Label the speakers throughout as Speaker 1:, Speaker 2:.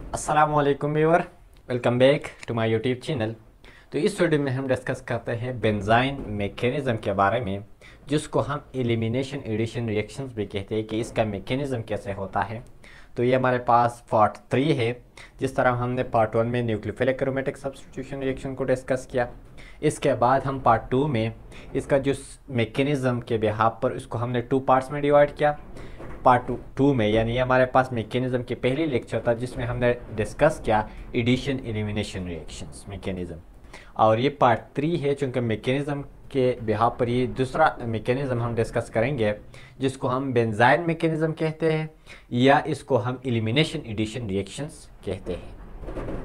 Speaker 1: अस्सलामुअलैकुम viewer, welcome back to my YouTube channel. तो इस वीडियो में हम डिस्कस करते हैं बेंजाइन मैकेनिज़्म के बारे में, जिसको हम एलिमिनेशन एडिशन रिएक्शंस भी कहते हैं कि इसका मैकेनिज़्म कैसे होता है। तो ये हमारे पास पार्ट 3 है। जिस तरह हमने पार्ट 1 में न्यूक्लियोफिलिक एरोमेटिक सब्स्टिट्यूशन रिएक्शन को डिस्कस किया, इसके बाद हम पार्ट 2 में इसका जो मैकेनिज़्म के बिहाफ पर इसको हमने 2 पार्ट्स में डिवाइड किया। पार्ट टू में यानी हमारे पास मैकेनिज़्म के पहली लेक्चर था जिसमें हमने डिस्कस किया एडिशन एलिमिनेशन रिएक्शंस मैकेनिज़्म, और ये पार्ट 3 है चूँकि मैकेनिज़्म के बिहाफ पर ये दूसरा मैकेनिज़्म हम डिस्कस करेंगे जिसको हम बेंजाइन मैकेनिज़्म कहते हैं या इसको हम एलिमिनेशन एडिशन रिएक्शंस कहते हैं।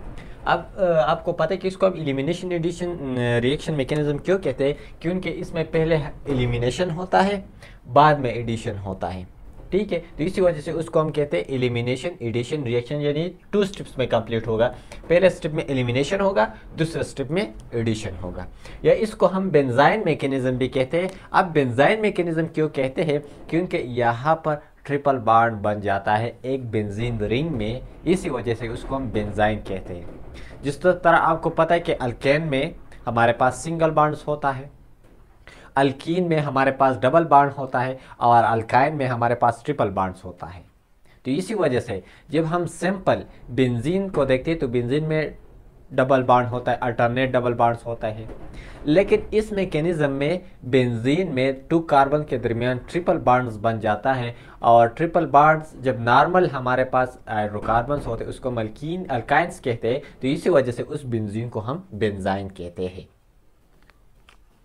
Speaker 1: अब आपको पता है कि इसको हम एलिमिनेशन एडिशन रिएक्शन मैकेनिज़्म क्यों कहते हैं, क्योंकि इसमें पहले एलिमिनेशन होता है बाद में एडिशन होता है। ठीक है, तो इसी वजह से उसको हम कहते हैं एलिमिनेशन एडिशन रिएक्शन, यानी 2 स्टेप्स में कंप्लीट होगा। पहले स्टेप में एलिमिनेशन होगा, दूसरे स्टेप में एडिशन होगा, या इसको हम बेंजाइन मैकेनिज़्म भी कहते हैं। अब बेंजाइन मैकेनिज़्म क्यों कहते हैं, क्योंकि यहाँ पर ट्रिपल बॉन्ड बन जाता है एक बेंजीन रिंग में, इसी वजह से उसको हम बेंजाइन कहते हैं। जिस तरह आपको पता है कि अल्केन में हमारे पास सिंगल बॉन्ड्स होता है, अल्कीन में हमारे पास डबल बॉन्ड होता है, और अल्काइन में हमारे पास ट्रिपल बॉन्ड्स होता है। तो इसी वजह से जब हम सिंपल बेंजीन को देखते हैं तो बेंजीन में डबल बॉन्ड होता है, अल्टरनेट डबल बॉन्ड्स होता है, लेकिन इस मैकेनिज़्म में बेंजीन में 2 कार्बन के दरमियान ट्रिपल बॉन्ड्स बन जाता है, और ट्रिपल बॉन्ड्स जब नॉर्मल हमारे पास हाइड्रोकार्बन्स होते हैं उसको अल्काइंस कहते हैं। तो इसी वजह से उस बेंजीन को हम बेंजाइन कहते हैं।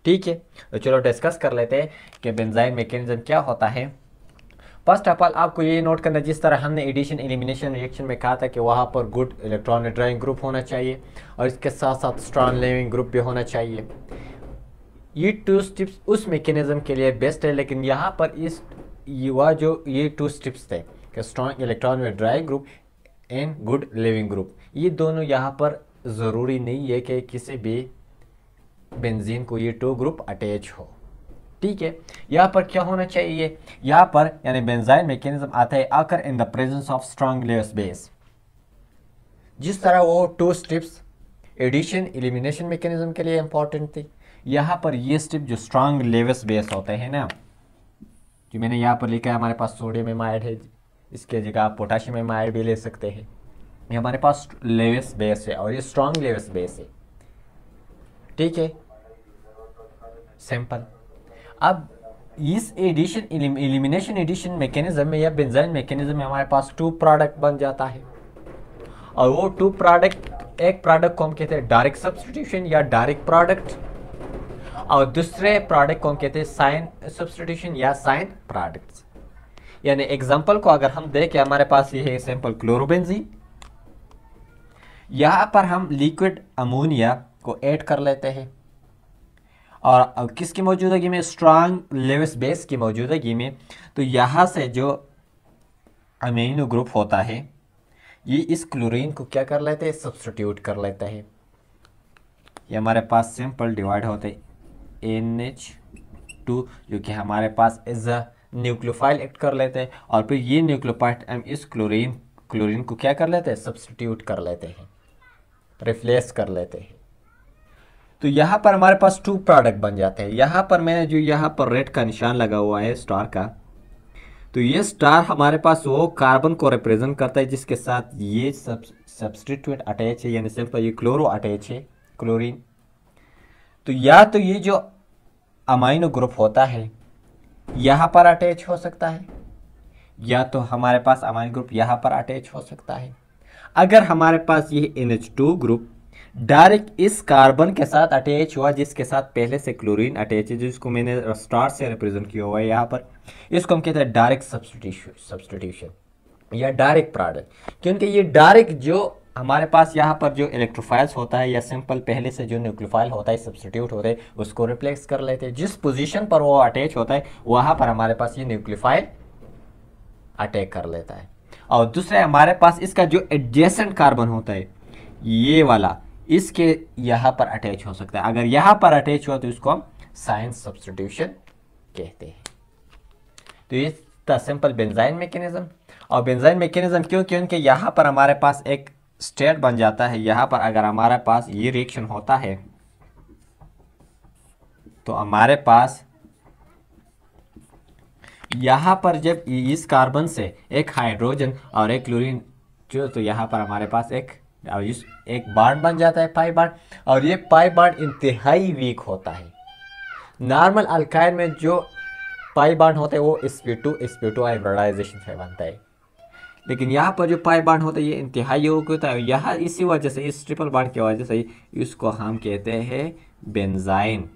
Speaker 1: ठीक है, तो चलो डिस्कस कर लेते हैं कि बेंजाइन मैकेनिज़्म क्या होता है। फर्स्ट ऑफ ऑल आपको ये नोट करना, जिस तरह हमने एडिशन एलिमिनेशन रिएक्शन में कहा था कि वहाँ पर गुड इलेक्ट्रॉन विड्रॉइंग ग्रुप होना चाहिए और इसके साथ साथ स्ट्रॉन्ग लीविंग ग्रुप भी होना चाहिए। ये 2 स्टेप्स उस मैकेनिज़्म के लिए बेस्ट है, लेकिन यहाँ पर ये 2 स्टेप्स थे कि strong electron withdrawing group and good leaving group, ये दोनों यहाँ पर ज़रूरी नहीं है कि किसी भी बेंजीन को ये 2 ग्रुप अटैच हो। ठीक है, यहाँ पर क्या होना चाहिए, यहाँ पर यानी बेंजाइन मैकेनिज्म आता है आकर in the presence of strong layers base. जिस तरह वो 2 स्टेप्स एडिशन एलिमिनेशन मैकेनिज्म के लिए इंपॉर्टेंट थी, यहाँ पर ये स्टेप जो स्ट्रॉन्ग लेयर्स बेस होते हैं ना, जो मैंने यहाँ पर लिखा है हमारे पास सोडियम एमाइड है, इसके जगह आप पोटाशियम एमाइड भी ले सकते हैं। ये हमारे पास लेयर्स बेस है और ये स्ट्रॉन्ग लेयर्स बेस है। ठीक है, सिंपल। अब इस एडिशन एलिमिनेशन एडिशन मैकेनिज्म में या बेंजाइन मैकेनिज्म में हमारे पास 2 प्रोडक्ट बन जाता है, और वो 2 प्रोडक्ट, एक प्रोडक्ट को हम कहते हैं डायरेक्ट सब्स्टिट्यूशन या डायरेक्ट प्रोडक्ट, और दूसरे प्रोडक्ट को हम कहते हैं साइन सब्स्टिट्यूशन या साइन प्रोडक्ट्स। यानी एग्जांपल को अगर हम देखें, हमारे पास ये है सिंपल क्लोरोबेंजीन, यहाँ पर हम लिक्विड अमोनिया को ऐड कर लेते हैं, और किसकी मौजूदगी में, स्ट्रॉन्ग लेविस बेस की मौजूदगी में। तो यहाँ से जो अमीनो ग्रुप होता है ये इस क्लोरीन को क्या कर लेते हैं, सब्स्टिट्यूट कर लेते हैं। ये हमारे पास सिंपल डिवाइड होते हैं NH2, जो कि हमारे पास एज अ न्यूक्लियोफाइल एक्ट कर लेते हैं, और फिर ये न्यूक्लियोफाइल हम इस क्लोरीन को क्या कर लेते हैं, सब्स्टिट्यूट कर लेते हैं, रिप्लेस कर लेते हैं। तो यहाँ पर हमारे पास 2 प्रोडक्ट बन जाते हैं। यहाँ पर मैंने जो यहाँ पर रेड का निशान लगा हुआ है स्टार का, तो ये स्टार हमारे पास वो कार्बन को रिप्रेजेंट करता है जिसके साथ ये सब्स्टिट्यूट अटैच है, यानी सिंपल ये क्लोरो अटैच है, क्लोरीन। तो या तो ये जो अमाइनो ग्रुप होता है यहाँ पर अटैच हो सकता है, या तो हमारे पास अमाइनो ग्रुप यहाँ पर अटैच हो सकता है। अगर हमारे पास ये NH2 ग्रुप डायरेक्ट इस कार्बन के साथ अटैच हुआ जिसके साथ पहले से क्लोरीन अटैच है, जिसको मैंने स्टार से रिप्रेजेंट किया हुआ है यहाँ पर, इसको हम कहते हैं डायरेक्ट सब्स्टिट्यूशन या डायरेक्ट प्रोडक्ट। क्योंकि ये डायरेक्ट जो हमारे पास यहाँ पर जो इलेक्ट्रोफाइल्स होता है या सिंपल पहले से जो न्यूक्लियोफाइल होता है सब्स्टिट्यूट होता है, उसको रिप्लेस कर लेते हैं। जिस पोजीशन पर वो अटैच होता है वहाँ पर हमारे पास ये न्यूक्लियोफाइल अटैक कर लेता है। और दूसरे हमारे पास इसका जो एडजेसेंट कार्बन होता है ये वाला, इसके यहाँ पर अटैच हो सकता है। अगर यहाँ पर अटैच हुआ तो इसको हम साइन सब्स्टिट्यूशन कहते हैं। तो ये था सिंपल बेंजाइन मैकेनिज्म। और बेंजाइन मैकेनिज्म क्यों, क्योंकि यहाँ पर हमारे पास एक स्टेट बन जाता है। यहाँ पर अगर हमारे पास ये रिएक्शन होता है तो हमारे पास यहाँ पर जब इस कार्बन से एक हाइड्रोजन और एक क्लोरीन जो, तो यहाँ पर हमारे पास एक बॉन्ड बन जाता है, पाई बॉन्ड, और ये पाई बॉन्ड इंतहाई वीक होता है। नॉर्मल अल्काइल में जो पाई बॉन्ड होता है वो sp2 हाइब्रिडाइजेशन से बनता है, लेकिन यहाँ पर जो पाई बॉन्ड होता है ये इंतहाई वीक होता है। यहाँ इसी वजह से, इस ट्रिपल बॉन्ड की वजह से इसको हम कहते हैं बेंजाइन।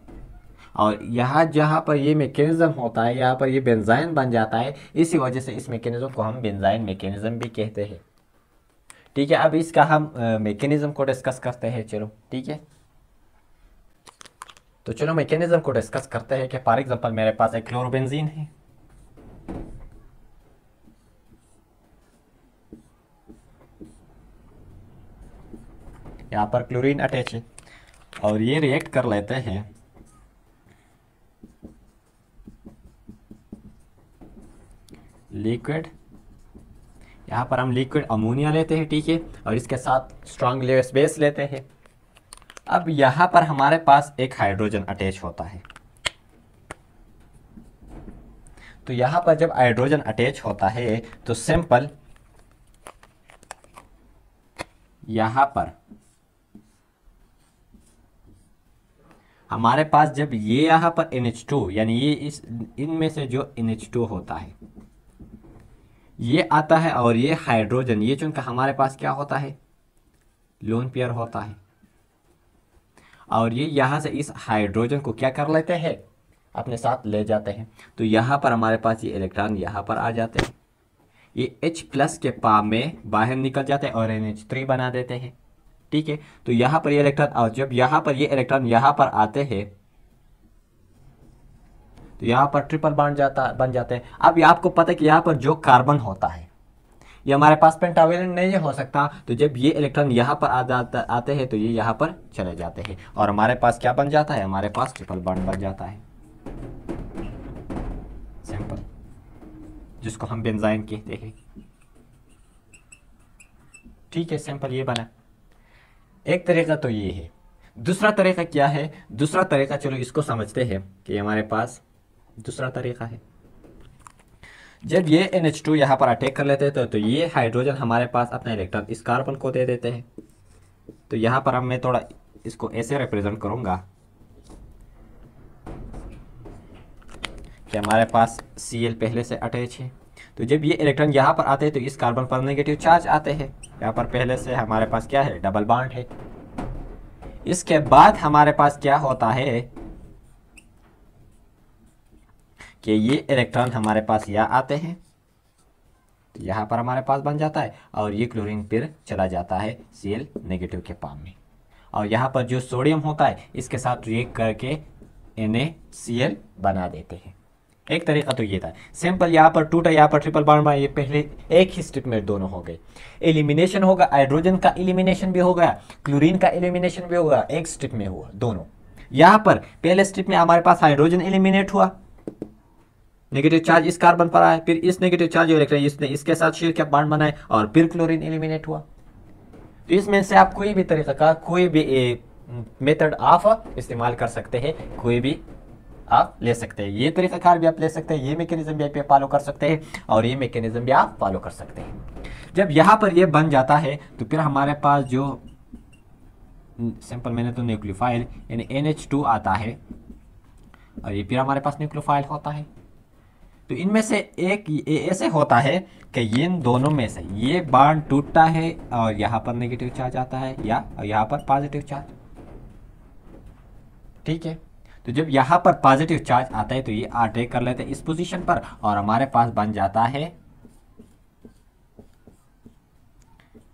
Speaker 1: और यहाँ जहाँ पर ये मैकेनिज्म होता है, यहाँ पर ये बेंजाइन बन जाता है, इसी वजह से इस मैकेनिज्म को हम बेंजाइन मैकेनिज्म भी कहते हैं। ठीक है, अब इसका हम मैकेनिज्म को डिस्कस करते हैं। चलो ठीक है, तो चलो मैकेनिज्म को डिस्कस करते हैं कि फॉर एग्जांपल मेरे पास एक क्लोरोबेंजीन है, यहाँ पर क्लोरीन अटैच है, और ये रिएक्ट कर लेते हैं लिक्विड, यहाँ पर हम लिक्विड अमोनिया लेते हैं, ठीक है, और इसके साथ स्ट्रॉन्ग बेस लेते हैं। अब यहाँ पर हमारे पास एक हाइड्रोजन अटैच होता है, तो यहाँ पर जब हाइड्रोजन अटैच होता है तो सिंपल यहाँ पर हमारे पास जब ये यहाँ पर NH2 यानी ये इनमें से जो NH2 होता है ये आता है, और ये हाइड्रोजन, ये चूंकि हमारे पास क्या होता है, लोन पेयर होता है, और ये यहाँ से इस हाइड्रोजन को क्या कर लेते हैं, अपने साथ ले जाते हैं। तो यहाँ पर हमारे पास ये इलेक्ट्रॉन यहाँ पर आ जाते हैं, ये H+ के पाम में बाहर निकल जाते हैं और NH3 बना देते हैं। ठीक है, तो यहाँ पर ये इलेक्ट्रॉन, और जब यहाँ पर ये इलेक्ट्रॉन यहाँ पर आते हैं तो यहाँ पर ट्रिपल बॉन्ड बन जाते हैं। अब ये आपको पता है कि यहाँ पर जो कार्बन होता है ये हमारे पास पेंटावेलेंट नहीं हो सकता, तो जब ये इलेक्ट्रॉन यहाँ पर आते हैं तो ये यहाँ पर चले जाते हैं, और हमारे पास क्या बन जाता है, हमारे पास ट्रिपल बॉन्ड बन जाता है सिंपल, जिसको हम बेंजाइन कहते हैं। ठीक है, सिंपल ये बना। एक तरीका तो ये है। दूसरा तरीका क्या है, दूसरा तरीका चलो इसको समझते हैं कि हमारे पास दूसरा तरीका है। जब ये NH2 यहाँ पर अटैक कर लेते हैं तो ये हाइड्रोजन हमारे पास अपना इलेक्ट्रॉन इस कार्बन को दे देते हैं। तो यहाँ पर अब मैं थोड़ा इसको ऐसे रिप्रेजेंट करूँगा कि हमारे पास Cl पहले से अटैच है, तो जब ये इलेक्ट्रॉन यहाँ पर आते हैं तो इस कार्बन पर नेगेटिव चार्ज आते हैं। यहाँ पर पहले से हमारे पास क्या है, डबल बॉन्ड है। इसके बाद हमारे पास क्या होता है कि ये इलेक्ट्रॉन हमारे पास यहाँ आते हैं, तो यहाँ पर हमारे पास बन जाता है, और ये क्लोरीन फिर चला जाता है Cl नेगेटिव के पाम में, और यहाँ पर जो सोडियम होता है इसके साथ रिएक्ट करके NaCl बना देते हैं। एक तरीका तो ये था सिंपल, यहाँ पर टूटा, यहाँ पर ट्रिपल बॉन्ड बना, ये पहले एक ही स्ट्रिप में दोनों हो गए। एलिमिनेशन होगा, हाइड्रोजन का एलिमिनेशन भी होगा, क्लोरीन का एलिमिनेशन भी होगा, एक स्ट्रिप में हुआ दोनों। यहाँ पर पहले स्ट्रिप में हमारे पास हाइड्रोजन एलिमिनेट हुआ, नेगेटिव चार्ज इस कार्बन पर आया, फिर इस नेगेटिव चार्ज इलेक्ट्रॉन इसने इसके साथ शेयर के बॉन्ड बनाए, और फिर क्लोरीन एलिमिनेट हुआ। तो इसमें से आप कोई भी तरीका का, कोई भी मेथड आप इस्तेमाल कर सकते हैं, कोई भी आप ले सकते हैं। ये तरीका कार भी आप ले सकते हैं, ये मैकेनिज्म भी आप फॉलो कर सकते हैं, और ये मैकेनिज्म भी आप फॉलो कर सकते हैं। जब यहाँ पर ये बन जाता है तो फिर हमारे पास जो सिंपल मैंने तो न्यूक्लियोफाइल यानी NH2 आता है, और ये फिर हमारे पास न्यूक्लियोफाइल होता है। तो इनमें से एक ऐसे होता है कि इन दोनों में से ये बॉन्ड टूटता है और यहाँ पर नेगेटिव चार्ज आता है, या यहाँ पर पॉजिटिव चार्ज। ठीक है, तो जब यहाँ पर पॉजिटिव चार्ज आता है तो ये अटैक कर लेते हैं इस पोजीशन पर, और हमारे पास बन जाता है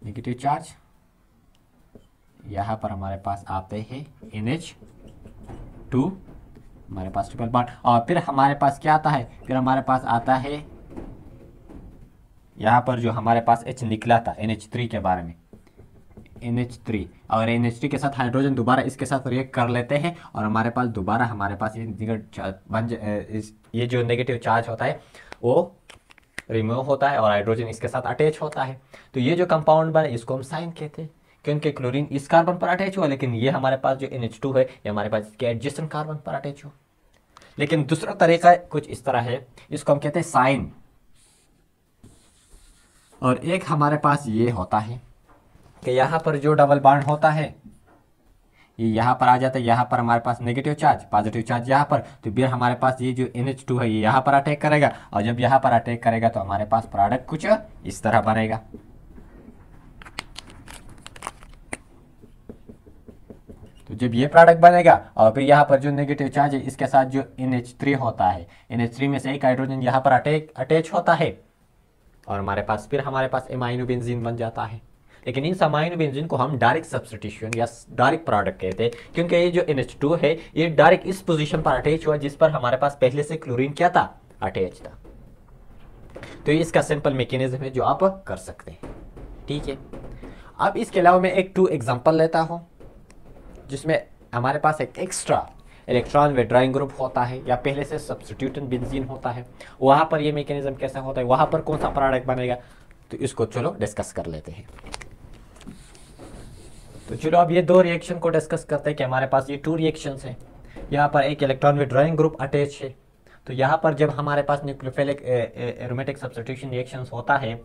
Speaker 1: नेगेटिव चार्ज। यहाँ पर हमारे पास आते हैं NH2, हमारे पास ट्रिपल बॉन्ड, और फिर हमारे पास क्या आता है, फिर हमारे पास आता है यहाँ पर जो हमारे पास H निकला था NH3 के बारे में, NH3, और NH3 के साथ हाइड्रोजन दोबारा इसके साथ रिएक्ट कर लेते हैं, और हमारे पास दोबारा हमारे पास ये जो नेगेटिव चार्ज होता है वो रिमूव होता है और हाइड्रोजन इसके साथ अटैच होता है। तो ये जो कंपाउंड बने इसको हम साइन कहते हैं, क्योंकि क्लोरीन इस कार्बन पर अटैच हुआ, लेकिन ये हमारे पास जो NH2 है ये हमारे पास इसके एडजेसेंट कार्बन पर अटैच हुआ। लेकिन दूसरा तरीका कुछ इस तरह है, इसको हम कहते हैं साइन। और एक हमारे पास ये होता है कि यहाँ पर जो डबल बॉन्ड होता है ये यहाँ पर आ जाता है, यहाँ पर हमारे पास नेगेटिव चार्ज, पॉजिटिव चार्ज यहाँ पर, तो फिर हमारे पास ये जो NH2 है ये यहाँ पर अटैक करेगा, और जब यहाँ पर अटैक करेगा तो हमारे पास प्रोडक्ट कुछ इस तरह बनेगा। तो जब ये प्रोडक्ट बनेगा और फिर यहाँ पर जो नेगेटिव चार्ज है इसके साथ जो NH3 होता है, NH3 में से एक हाइड्रोजन यहाँ पर अटैच होता है और हमारे पास एमाइनो बेंजीन बन जाता है। लेकिन इन अमाइनो बेंजीन को हम डायरेक्ट सब्स्टिट्यूशन या डायरेक्ट प्रोडक्ट कहते हैं, क्योंकि ये जो NH2 है ये डायरेक्ट इस पोजीशन पर अटैच हुआ जिस पर हमारे पास पहले से क्लोरीन क्या था, अटैच था। तो ये इसका सिंपल मैकेनिज्म है जो आप कर सकते हैं। ठीक है, अब इसके अलावा मैं एक 2 एग्जांपल लेता हूं जिसमें हमारे पास एक एक्स्ट्रा इलेक्ट्रॉन विड्रॉइंग ग्रुप होता है या पहले से सब्स्टिट्यूटेंट बेंजीन होता है। वहां पर ये मैकेनिज्म कैसा होता है, वहां पर कौन सा प्रोडक्ट बनेगा, तो इसको चलो डिस्कस कर लेते हैं। तो चलो अब ये 2 रिएक्शन को डिस्कस करते हैं कि हमारे पास ये 2 रिएक्शंस हैं। यहाँ पर एक इलेक्ट्रॉन विड्रॉइंग ग्रुप अटैच है, तो यहाँ पर जब हमारे पास न्यूक्लियोफिलिक एरोमेटिक सब्स्टिट्यूशन रिएक्शंस होता है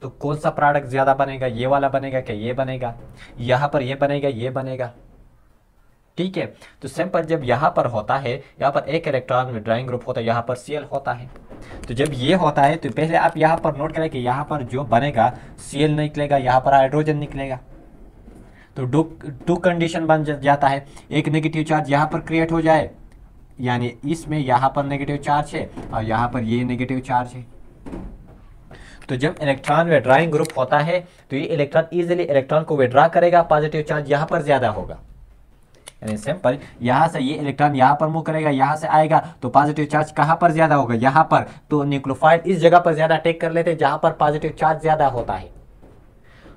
Speaker 1: तो कौन सा प्रोडक्ट ज्यादा बनेगा, ये वाला बनेगा क्या ये बनेगा, यहाँ पर ये बनेगा ये बनेगा। ठीक है, तो सिंपल जब यहाँ पर होता है, यहाँ पर एक इलेक्ट्रॉन विड्रॉइंग ग्रुप होता है, यहाँ पर Cl होता है। तो जब ये होता है तो पहले आप यहाँ पर नोट करें कि यहाँ पर जो बनेगा Cl निकलेगा, यहाँ पर हाइड्रोजन निकलेगा। तो टू कंडीशन बन जाता है, एक नेगेटिव चार्ज यहाँ पर क्रिएट हो जाए, यानी इसमें यहाँ पर नेगेटिव चार्ज है और यहाँ पर ये नेगेटिव चार्ज है। तो जब इलेक्ट्रॉन विड्रॉइंग ग्रुप होता है तो ये इलेक्ट्रॉन इजीली इलेक्ट्रॉन को विड्रॉ करेगा, पॉजिटिव चार्ज यहाँ पर ज्यादा होगा। यानी सिंपल यहाँ से ये इलेक्ट्रॉन यहाँ पर मूव करेगा, यहाँ से आएगा तो पॉजिटिव चार्ज कहाँ पर ज्यादा होगा, यहाँ पर। तो न्यूक्लियोफाइल इस जगह पर ज्यादा अटैक कर लेते हैं जहां पर पॉजिटिव चार्ज ज्यादा होता है।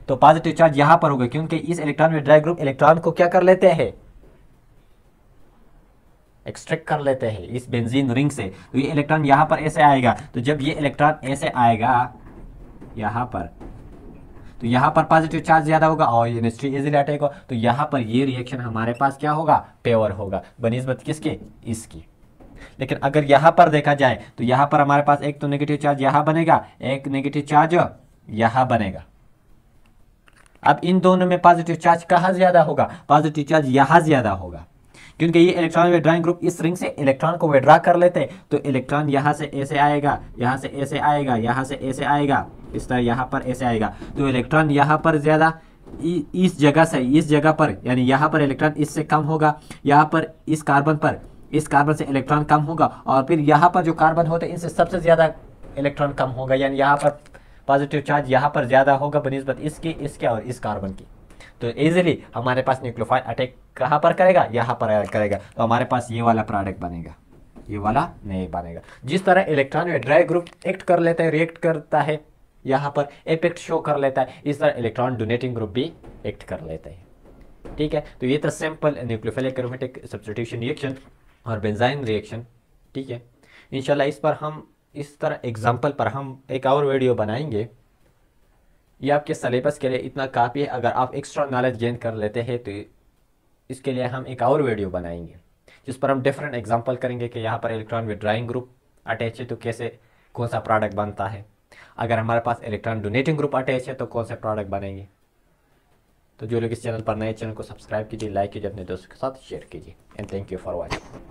Speaker 1: तो पॉजिटिव चार्ज यहाँ पर होगा क्योंकि इस इलेक्ट्रॉन विड्रॉइंग ग्रुप इलेक्ट्रॉन को क्या कर लेते हैं, एक्सट्रैक्ट कर लेते हैं इस बेंजीन रिंग से। तो ये इलेक्ट्रॉन यहाँ पर ऐसे आएगा, तो जब ये इलेक्ट्रॉन ऐसे आएगा यहाँ पर, तो यहाँ पर पॉजिटिव चार्ज ज्यादा होगा और ये NH3 इजीली अटैक होगा। तो यहाँ पर ये रिएक्शन हमारे पास क्या होगा, पेवर होगा बनिस्बत किसके, इसकी। लेकिन अगर यहाँ पर देखा जाए तो यहाँ पर हमारे पास एक तो नेगेटिव चार्ज यहाँ बनेगा, एक नेगेटिव चार्ज यहाँ बनेगा। अब इन दोनों में पॉजिटिव चार्ज कहाँ ज्यादा होगा, पॉजिटिव चार्ज यहाँ ज्यादा होगा, क्योंकि ये इलेक्ट्रॉन विड्रॉइंग ग्रुप इस रिंग से इलेक्ट्रॉन को विड्रॉ कर लेते हैं। तो इलेक्ट्रॉन यहाँ से ऐसे आएगा, यहाँ से ऐसे आएगा, यहाँ से ऐसे आएगा, इस तरह यहाँ पर ऐसे आएगा। तो इलेक्ट्रॉन यहाँ पर ज्यादा इस जगह से इस जगह पर, यानी यहाँ पर इलेक्ट्रॉन इससे कम होगा, यहाँ पर इस कार्बन से इलेक्ट्रॉन कम होगा, और फिर यहाँ पर जो कार्बन होते हैं इनसे सबसे ज्यादा इलेक्ट्रॉन कम होगा, यानी यहाँ पर पॉजिटिव चार्ज यहाँ पर ज्यादा होगा बनिस्बत इसके और इस कार्बन की। तो इजीली हमारे पास न्यूक्लियोफाइल अटैक कहाँ पर करेगा, यहाँ पर करेगा। तो हमारे पास ये वाला प्रोडक्ट बनेगा, ये वाला नहीं बनेगा। जिस तरह इलेक्ट्रॉन विड्रॉइंग ग्रुप एक्ट कर लेता है, रिएक्ट करता है, यहाँ पर इफेक्ट शो कर लेता है, इस तरह इलेक्ट्रॉन डोनेटिंग ग्रुप भी एक्ट कर लेता है। ठीक है, तो ये था simple nucleophilic aromatic substitution reaction और बेंजाइन रिएक्शन। ठीक है, इंशाल्लाह इस पर हम इस तरह एग्जाम्पल पर हम एक और वीडियो बनाएंगे। ये आपके सिलेबस के लिए इतना काफ़ी है। अगर आप एक्स्ट्रा नॉलेज गेन कर लेते हैं तो इसके लिए हम एक और वीडियो बनाएंगे जिस पर हम डिफरेंट एग्जांपल करेंगे कि यहाँ पर इलेक्ट्रॉन विड्रॉइंग ग्रुप अटैच है तो कैसे कौन सा प्रोडक्ट बनता है, अगर हमारे पास इलेक्ट्रॉन डोनेटिंग ग्रुप अटैच है तो कौन से प्रोडक्ट बनेंगे। तो जो लोग इस चैनल पर नए, चैनल को सब्सक्राइब कीजिए, लाइक कीजिए, अपने दोस्तों के साथ शेयर कीजिए। And thank you for watching.